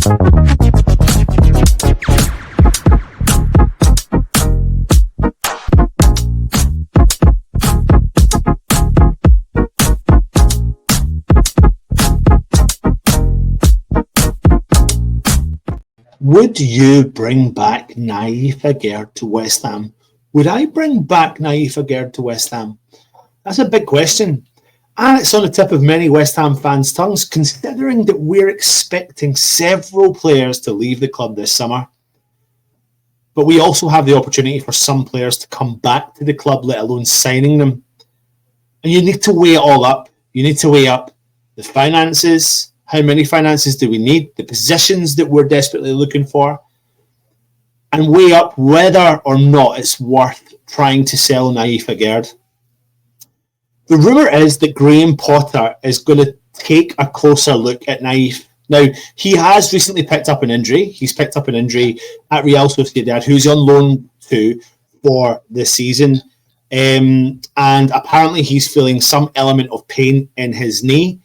Would you bring back Naif Aguerd to West Ham? Would I bring back Naif Aguerd to West Ham? That's a big question. And it's on the tip of many West Ham fans' tongues, considering that we're expecting several players to leave the club this summer. But we also have the opportunity for some players to come back to the club, let alone signing them. And you need to weigh it all up. You need to weigh up the finances. How many finances do we need? The positions that we're desperately looking for. And weigh up whether or not it's worth trying to sell Naif Aguerd. The rumour is that Graham Potter is going to take a closer look at Naif. Now, he has recently picked up an injury. He's picked up an injury at Real Sociedad, who's on loan to for this season. And apparently he's feeling some element of pain in his knee.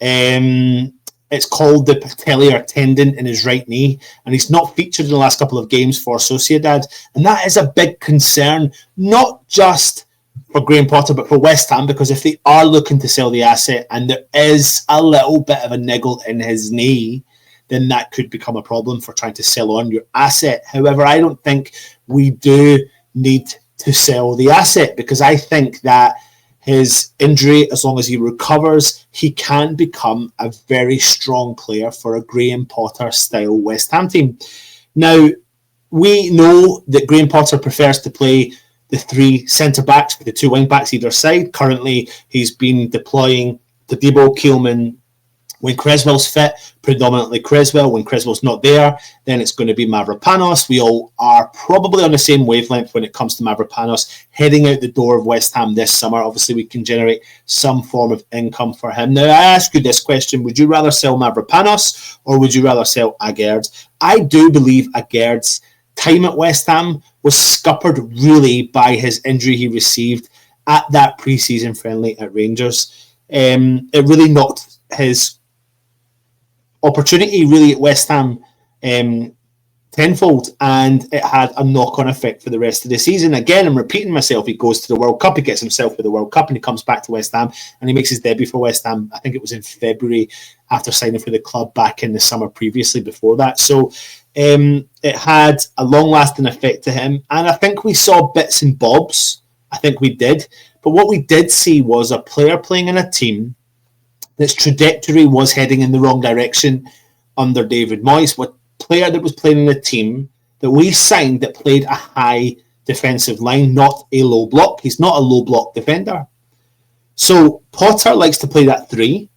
It's called the patellar tendon in his right knee, and he's not featured in the last couple of games for Sociedad. And that is a big concern, not just for Graham Potter, but for West Ham, because if they are looking to sell the asset and there is a little bit of a niggle in his knee, then that could become a problem for trying to sell on your asset. However, I don't think we do need to sell the asset, because I think that his injury, as long as he recovers, he can become a very strong player for a Graham Potter-style West Ham team. Now, we know that Graham Potter prefers to play the three centre-backs with the two wing-backs either side. Currently, he's been deploying Todibo, Keelman, when Creswell's fit, predominantly Creswell. When Creswell's not there, then it's going to be Mavropanos. We all are probably on the same wavelength when it comes to Mavropanos heading out the door of West Ham this summer. Obviously, we can generate some form of income for him. Now, I ask you this question. Would you rather sell Mavropanos or would you rather sell Aguerd? I do believe Aguerd's time at West Ham was scuppered really by his injury he received at that pre-season friendly at Rangers. It really knocked his opportunity really at West Ham tenfold, and it had a knock-on effect for the rest of the season. Again, I'm repeating myself, he goes to the World Cup, he gets himself for the World Cup, and he comes back to West Ham, and he makes his debut for West Ham. I think it was in February after signing for the club back in the summer previously before that. So it had a long-lasting effect to him, and I think we saw bits and bobs. I think we did. But what we did see was a player playing in a team its trajectory was heading in the wrong direction under David Moyes. What player that was playing in a team that we signed that played a high defensive line, not a low block. He's not a low block defender. So Potter likes to play that three,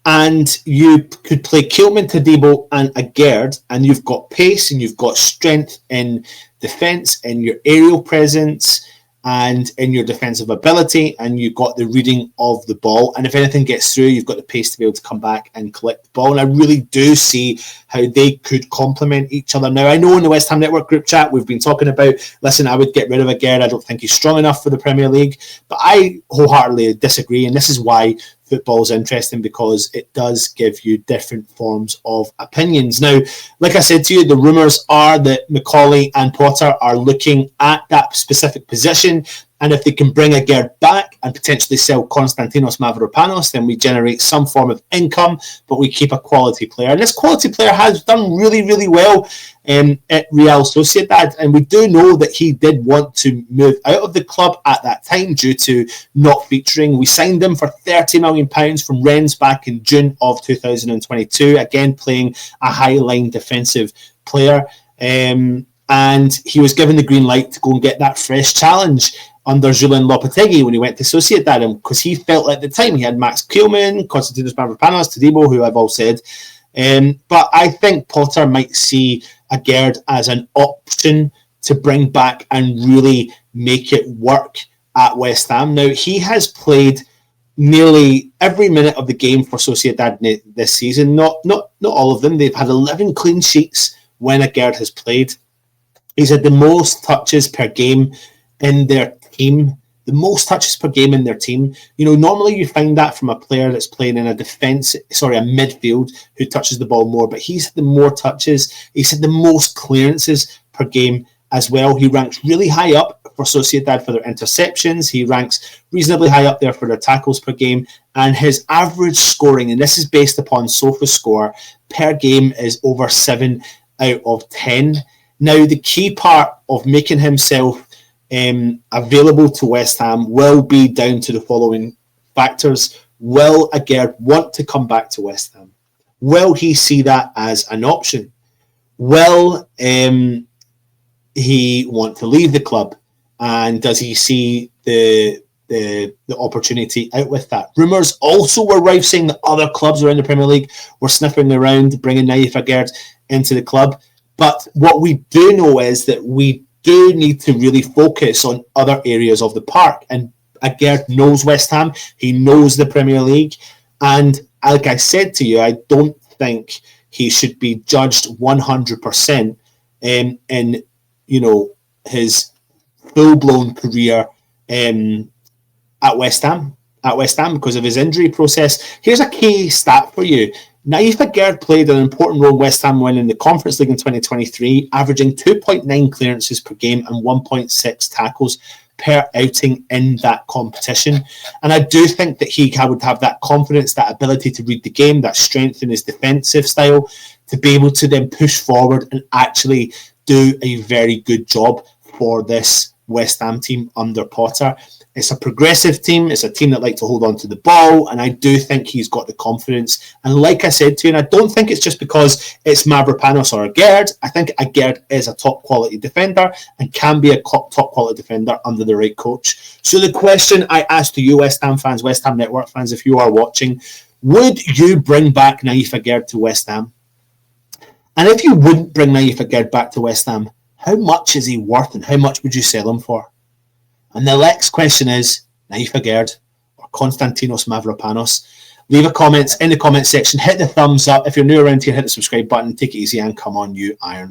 and you could play Keelman, Todibo, and Aguerd, and you've got pace and you've got strength in defence, in your aerial presence, and in your defensive ability, and you've got the reading of the ball. And if anything gets through, you've got the pace to be able to come back and collect the ball. And I really do see how they could complement each other. Now, I know in the West Ham Network group chat, we've been talking about, listen, I would get rid of Aguerd. I don't think he's strong enough for the Premier League. But I wholeheartedly disagree. And this is why football is interesting, because it does give you different forms of opinions. Now, like I said to you, the rumours are that Macaulay and Potter are looking at that specific position, and if they can bring Aguerd back and potentially sell Konstantinos Mavropanos, then we generate some form of income, but we keep a quality player. And this quality player has done really, really well at Real Sociedad, and we do know that he did want to move out of the club at that time due to not featuring. We signed him for £30 million from Rennes back in June of 2022, again playing a high-line defensive player, and he was given the green light to go and get that fresh challenge under Julian Lopetegui when he went to Sociedad, because he felt at the time he had Max Keelman, Konstantinos Mavropanos, Todibo, who I've all said. But I think Potter might see Aguerd as an option to bring back and really make it work at West Ham. Now, he has played nearly every minute of the game for Sociedad this season. Not all of them. They've had 11 clean sheets when Aguerd has played. He's had the most touches per game in their team the most touches per game in their team. You know, normally you find that from a player that's playing in a midfield who touches the ball more, but he's had the more touches. He's had the most clearances per game as well. He ranks really high up for Sociedad for their interceptions. He ranks reasonably high up there for their tackles per game. And his average scoring, and this is based upon SofaScore, per game is over 7 out of 10. Now, the key part of making himself available to West Ham will be down to the following factors. Will Aguerd want to come back to West Ham? Will he see that as an option? Will he want to leave the club? And does he see the opportunity out with that? Rumours also were rife saying that other clubs around the Premier League were sniffing around bringing Naif Aguerd into the club. But what we do know is that we do need to really focus on other areas of the park. And Aguerd knows West Ham. He knows the Premier League. And like I said to you, I don't think he should be judged 100% in his full-blown career at West Ham because of his injury process. Here's a key stat for you. Naif Aguerd played an important role in West Ham winning the Conference League in 2023, averaging 2.9 clearances per game and 1.6 tackles per outing in that competition. And I do think that he would have that confidence, that ability to read the game, that strength in his defensive style, to be able to then push forward and actually do a very good job for this West Ham team under Potter. It's a progressive team. It's a team that like to hold on to the ball, and I do think he's got the confidence. And like I said to you, and I don't think it's just because it's Mavropanos or Aguerd. I think Aguerd is a top-quality defender and can be a top-quality defender under the right coach. So the question I ask to you, West Ham fans, West Ham Network fans, if you are watching, would you bring back Naif Aguerd to West Ham? And if you wouldn't bring Naif Aguerd back to West Ham, how much is he worth and how much would you sell him for? And the next question is, Naif Aguerd or Konstantinos Mavropanos? Leave a comment in the comment section. Hit the thumbs up. If you're new around here, hit the subscribe button. Take it easy and come on, you Irons.